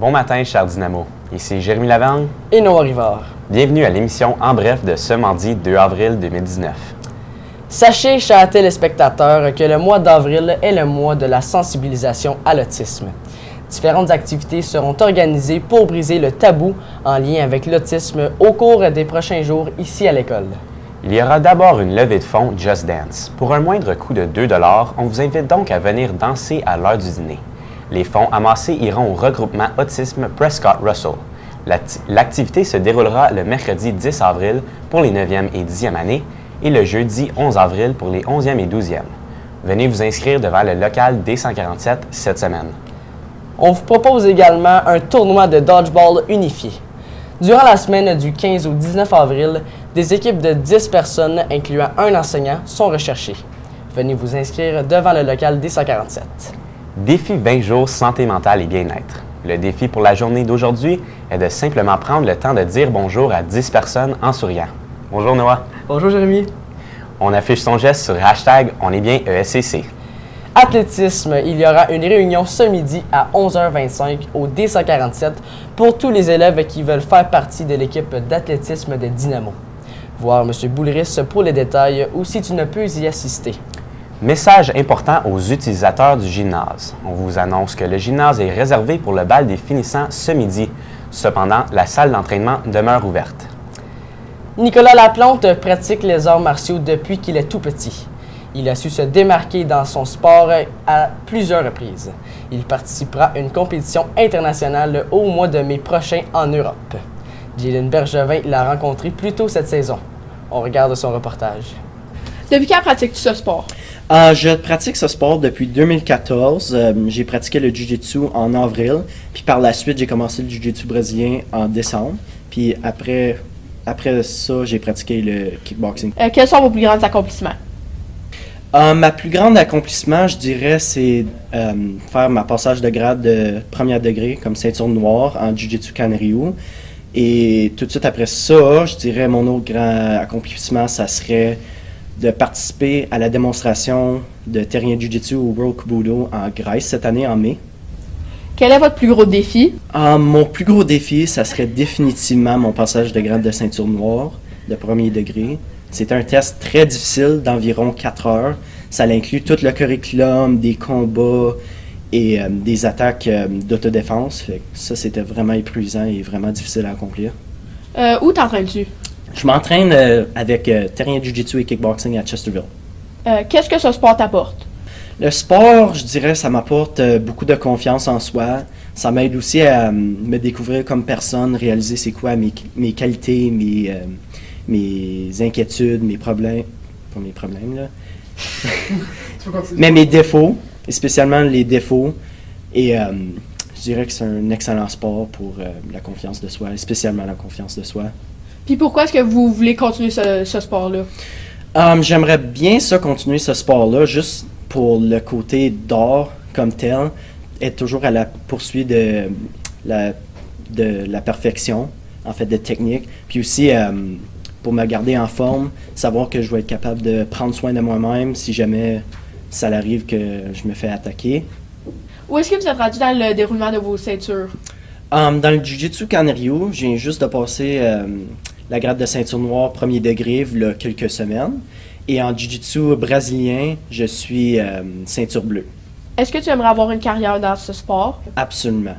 Bon matin, chers Dynamo. Ici Jérémy Lavergne et Noah Rivard. Bienvenue à l'émission En bref de ce mardi 2 avril 2019. Sachez, chers téléspectateurs, que le mois d'avril est le mois de la sensibilisation à l'autisme. Différentes activités seront organisées pour briser le tabou en lien avec l'autisme au cours des prochains jours ici à l'école. Il y aura d'abord une levée de fonds Just Dance. Pour un moindre coût de 2 $, on vous invite donc à venir danser à l'heure du dîner. Les fonds amassés iront au regroupement Autisme Prescott Russell. L'activité se déroulera le mercredi 10 avril pour les 9e et 10e années et le jeudi 11 avril pour les 11e et 12e. Venez vous inscrire devant le local D147 cette semaine. On vous propose également un tournoi de dodgeball unifié. Durant la semaine du 15 au 19 avril, des équipes de 10 personnes, incluant un enseignant, sont recherchées. Venez vous inscrire devant le local D147. Défi 20 jours santé mentale et bien-être. Le défi pour la journée d'aujourd'hui est de simplement prendre le temps de dire bonjour à 10 personnes en souriant. Bonjour Noah. Bonjour Jérémy. On affiche son geste sur hashtag On est bien ESCC. Athlétisme, il y aura une réunion ce midi à 11h25 au D147 pour tous les élèves qui veulent faire partie de l'équipe d'athlétisme de Dynamo. Voir M. Boulris pour les détails ou si tu ne peux y assister. Message important aux utilisateurs du gymnase. On vous annonce que le gymnase est réservé pour le bal des finissants ce midi. Cependant, la salle d'entraînement demeure ouverte. Nicolas Laplante pratique les arts martiaux depuis qu'il est tout petit. Il a su se démarquer dans son sport à plusieurs reprises. Il participera à une compétition internationale au mois de mai prochain en Europe. Jalen Bergevin l'a rencontré plus tôt cette saison. On regarde son reportage. Depuis quand pratiques-tu ce sport? Je pratique ce sport depuis 2014. J'ai pratiqué le jiu-jitsu en avril. Puis par la suite, j'ai commencé le jiu-jitsu brésilien en décembre. Puis après ça, j'ai pratiqué le kickboxing. Quels sont vos plus grands accomplissements? Ma plus grande accomplissement, je dirais, c'est faire ma passage de grade de premier degré comme ceinture noire en Jiu-Jitsu Kanryu. Et tout de suite après ça, je dirais mon autre grand accomplissement, ça serait de participer à la démonstration de terrien Jiu-Jitsu au World Kubudo en Grèce cette année en mai. Quel est votre plus gros défi? Mon plus gros défi, ça serait définitivement mon passage de grade de ceinture noire de premier degré. C'est un test très difficile d'environ 4 heures. Ça inclut tout le curriculum, des combats et des attaques d'autodéfense. Fait que ça, c'était vraiment épuisant et vraiment difficile à accomplir. Où t'entraînes-tu? Je m'entraîne avec terrien Jiu-Jitsu et kickboxing à Chesterville. Qu'est-ce que ce sport t'apporte? Le sport, je dirais, ça m'apporte beaucoup de confiance en soi. Ça m'aide aussi à me découvrir comme personne, réaliser c'est quoi mes qualités, mes inquiétudes, mes problèmes. Pas mes problèmes, là. Mais mes défauts, et spécialement les défauts. Et je dirais que c'est un excellent sport pour la confiance de soi, et spécialement la confiance de soi. Puis pourquoi est-ce que vous voulez continuer ce sport-là? J'aimerais bien ça continuer ce sport-là, juste pour le côté d'art comme tel, être toujours à la poursuite de la perfection, en fait, de technique. Puis aussi, pour me garder en forme, savoir que je vais être capable de prendre soin de moi-même si jamais ça arrive que je me fais attaquer. Où est-ce que vous êtes rendu dans le déroulement de vos ceintures? Dans le Jiu-Jitsu Kanryu, je viens juste de passer la grade de ceinture noire premier degré il y a quelques semaines. Et en Jiu-Jitsu brésilien, je suis ceinture bleue. Est-ce que tu aimerais avoir une carrière dans ce sport? Absolument.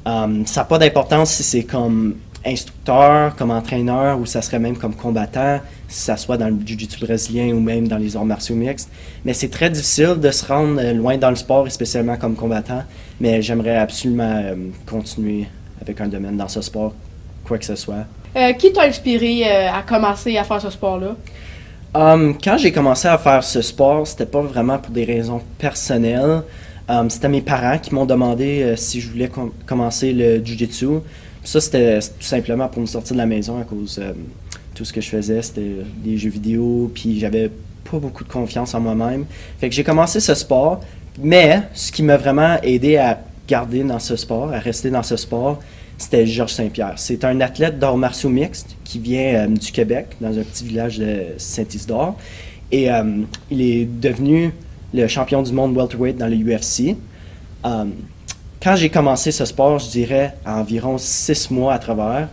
Ça n'a pas d'importance si c'est comme instructeur, comme entraîneur ou ça serait même comme combattant, si ça soit dans le Jiu-Jitsu brésilien ou même dans les arts martiaux mixtes. Mais c'est très difficile de se rendre loin dans le sport, et spécialement comme combattant. Mais j'aimerais absolument continuer avec un domaine dans ce sport, quoi que ce soit. Qui t'a inspiré à commencer à faire ce sport-là? Quand j'ai commencé à faire ce sport, c'était pas vraiment pour des raisons personnelles. C'était mes parents qui m'ont demandé si je voulais commencer le Jiu-Jitsu. Ça, c'était tout simplement pour me sortir de la maison à cause de tout ce que je faisais. C'était des jeux vidéo, puis j'avais pas beaucoup de confiance en moi-même. Fait que j'ai commencé ce sport, mais ce qui m'a vraiment aidé à garder dans ce sport, à rester dans ce sport, c'était Georges Saint-Pierre. C'est un athlète d'arts martiaux mixtes qui vient du Québec, dans un petit village de Saint-Isidore. Et il est devenu le champion du monde welterweight dans le UFC. Quand j'ai commencé ce sport, je dirais à environ 6 mois à travers,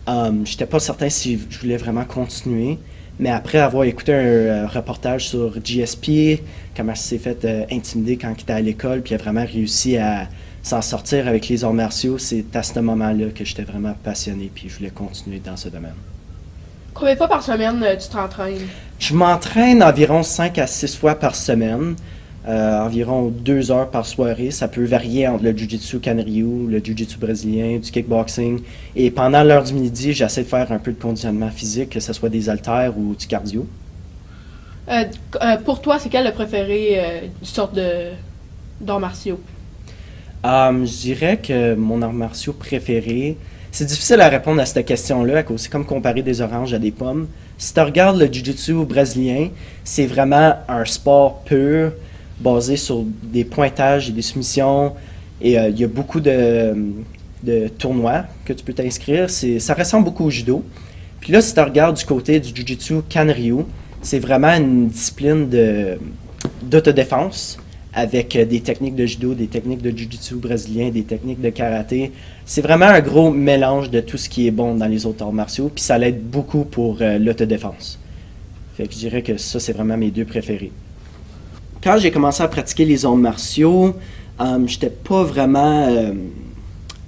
je n'étais pas certain si je voulais vraiment continuer. Mais après avoir écouté un reportage sur GSP, comment il s'est fait intimider quand il était à l'école, puis il a vraiment réussi à s'en sortir avec les arts martiaux, c'est à ce moment-là que j'étais vraiment passionné, puis je voulais continuer dans ce domaine. Combien de fois par semaine tu t'entraînes? Je m'entraîne environ 5 à 6 fois par semaine, environ 2 heures par soirée. Ça peut varier entre le Jiu-Jitsu Canryu, le Jiu-Jitsu brésilien, du kickboxing. Et pendant l'heure du midi, j'essaie de faire un peu de conditionnement physique, que ce soit des haltères ou du cardio. Pour toi, c'est quel le préféré du sorte d'arts martiaux? Je dirais que mon art martiaux préféré, c'est difficile à répondre à cette question-là, c'est comme comparer des oranges à des pommes. Si tu regardes le Jiu-Jitsu brésilien, c'est vraiment un sport pur, basé sur des pointages et des soumissions. Et il y a beaucoup de tournois que tu peux t'inscrire. Ça ressemble beaucoup au judo. Puis là, si tu regardes du côté du Jiu-Jitsu Canryu, c'est vraiment une discipline d'autodéfense avec des techniques de judo, des techniques de Jiu-Jitsu brésilien, des techniques de karaté. C'est vraiment un gros mélange de tout ce qui est bon dans les autres arts martiaux, puis ça l'aide beaucoup pour l'autodéfense. Fait que je dirais que ça, c'est vraiment mes deux préférés. Quand j'ai commencé à pratiquer les arts martiaux, j'étais pas vraiment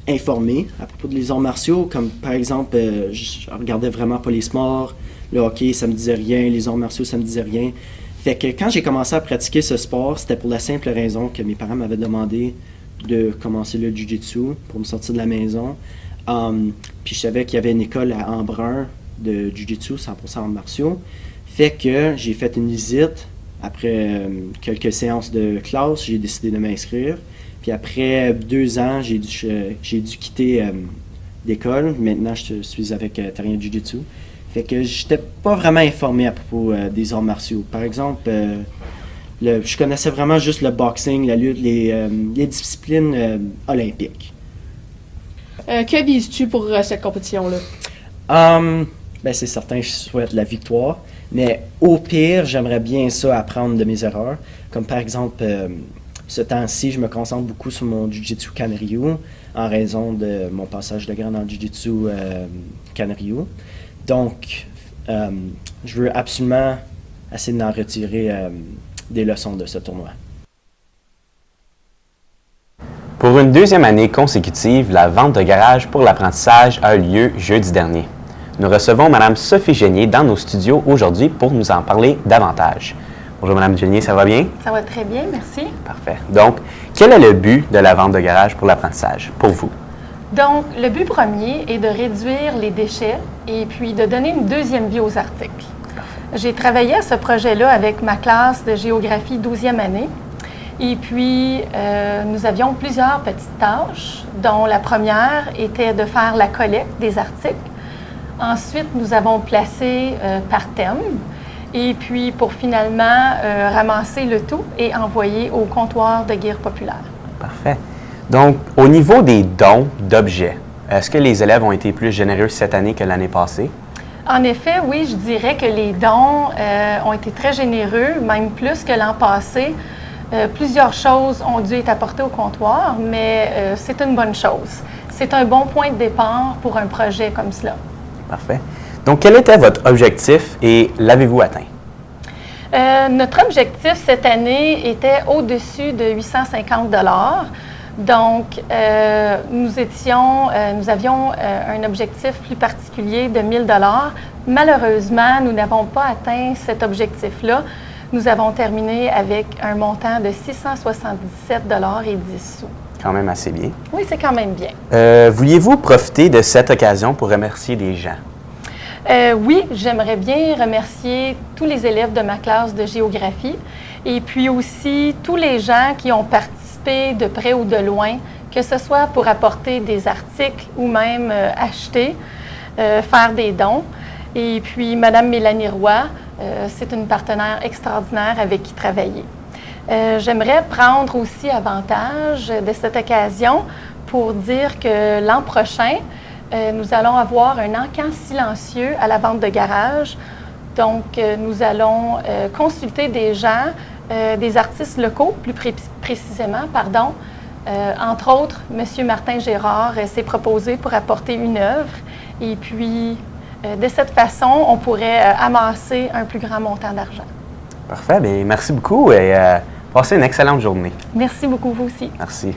informé à propos des arts martiaux, comme par exemple, je regardais vraiment pas les sports, le hockey, ça me disait rien, les arts martiaux, ça me disait rien. Fait que quand j'ai commencé à pratiquer ce sport, c'était pour la simple raison que mes parents m'avaient demandé de commencer le Jiu-Jitsu pour me sortir de la maison. Puis je savais qu'il y avait une école à Embrun de Jiu-Jitsu, 100% arts martiaux. Fait que j'ai fait une visite. Après quelques séances de classe, j'ai décidé de m'inscrire. Puis après 2 ans, j'ai dû quitter l'école. Maintenant, je suis avec Terrien Jiu-Jitsu. Fait que j'étais pas vraiment informé à propos des arts martiaux. Par exemple, je connaissais vraiment juste le boxing, la lutte, les disciplines olympiques. Que vises-tu pour cette compétition-là? Ben c'est certain, je souhaite la victoire. Mais au pire, j'aimerais bien ça apprendre de mes erreurs. Comme par exemple, ce temps-ci, je me concentre beaucoup sur mon Jiu-Jitsu Canryu en raison de mon passage de grade dans le Jiu-Jitsu Canryu. Donc, je veux absolument essayer d'en retirer des leçons de ce tournoi. Pour une 2e année consécutive, la vente de garage pour l'apprentissage a eu lieu jeudi dernier. Nous recevons Mme Sophie Génier dans nos studios aujourd'hui pour nous en parler davantage. Bonjour Mme Génier, ça va bien? Ça va très bien, merci. Parfait. Donc, quel est le but de la vente de garage pour l'apprentissage, pour vous? Donc, le but premier est de réduire les déchets et puis de donner une 2e vie aux articles. J'ai travaillé à ce projet-là avec ma classe de géographie 12e année. Et puis, nous avions plusieurs petites tâches, dont la première était de faire la collecte des articles. Ensuite, nous avons placé par thème. Et puis, pour finalement ramasser le tout et envoyer au comptoir de guerre populaire. Parfait. Donc, au niveau des dons d'objets, est-ce que les élèves ont été plus généreux cette année que l'année passée? En effet, oui, je dirais que les dons ont été très généreux, même plus que l'an passé. Plusieurs choses ont dû être apportées au comptoir, mais c'est une bonne chose. C'est un bon point de départ pour un projet comme cela. Parfait. Donc, quel était votre objectif et l'avez-vous atteint? Notre objectif cette année était au-dessus de 850 $. Donc, nous avions un objectif plus particulier de 1 000 $. Malheureusement, nous n'avons pas atteint cet objectif-là. Nous avons terminé avec un montant de 677 $ et 10 sous. Quand même assez bien. Oui, c'est quand même bien. Vouliez-vous profiter de cette occasion pour remercier des gens? Oui, j'aimerais bien remercier tous les élèves de ma classe de géographie et puis aussi tous les gens qui ont participé de près ou de loin, que ce soit pour apporter des articles ou même acheter, faire des dons. Et puis, Mme Mélanie Roy, c'est une partenaire extraordinaire avec qui travailler. J'aimerais prendre aussi avantage de cette occasion pour dire que l'an prochain, nous allons avoir un encan silencieux à la vente de garage. Donc, nous allons consulter des gens, des artistes locaux, plus précisément, Entre autres, M. Martin Gérard s'est proposé pour apporter une œuvre et puis de cette façon, on pourrait amasser un plus grand montant d'argent. Parfait. Bien, merci beaucoup et passez une excellente journée. Merci beaucoup, vous aussi. Merci.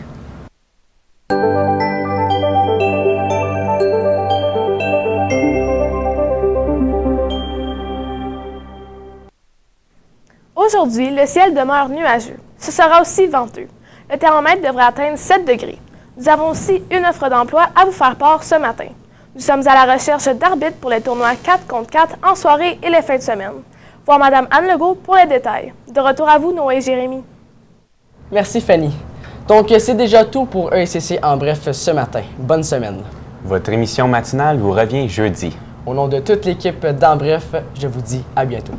Aujourd'hui, le ciel demeure nuageux. Ce sera aussi venteux. Le thermomètre devrait atteindre 7 degrés. Nous avons aussi une offre d'emploi à vous faire part ce matin. Nous sommes à la recherche d'arbitres pour les tournois 4 contre 4 en soirée et les fins de semaine. Voir Mme Anne Legault pour les détails. De retour à vous, Noé et Jérémy. Merci Fanny. Donc c'est déjà tout pour ESCC en bref ce matin. Bonne semaine. Votre émission matinale vous revient jeudi. Au nom de toute l'équipe d'En Bref, je vous dis à bientôt.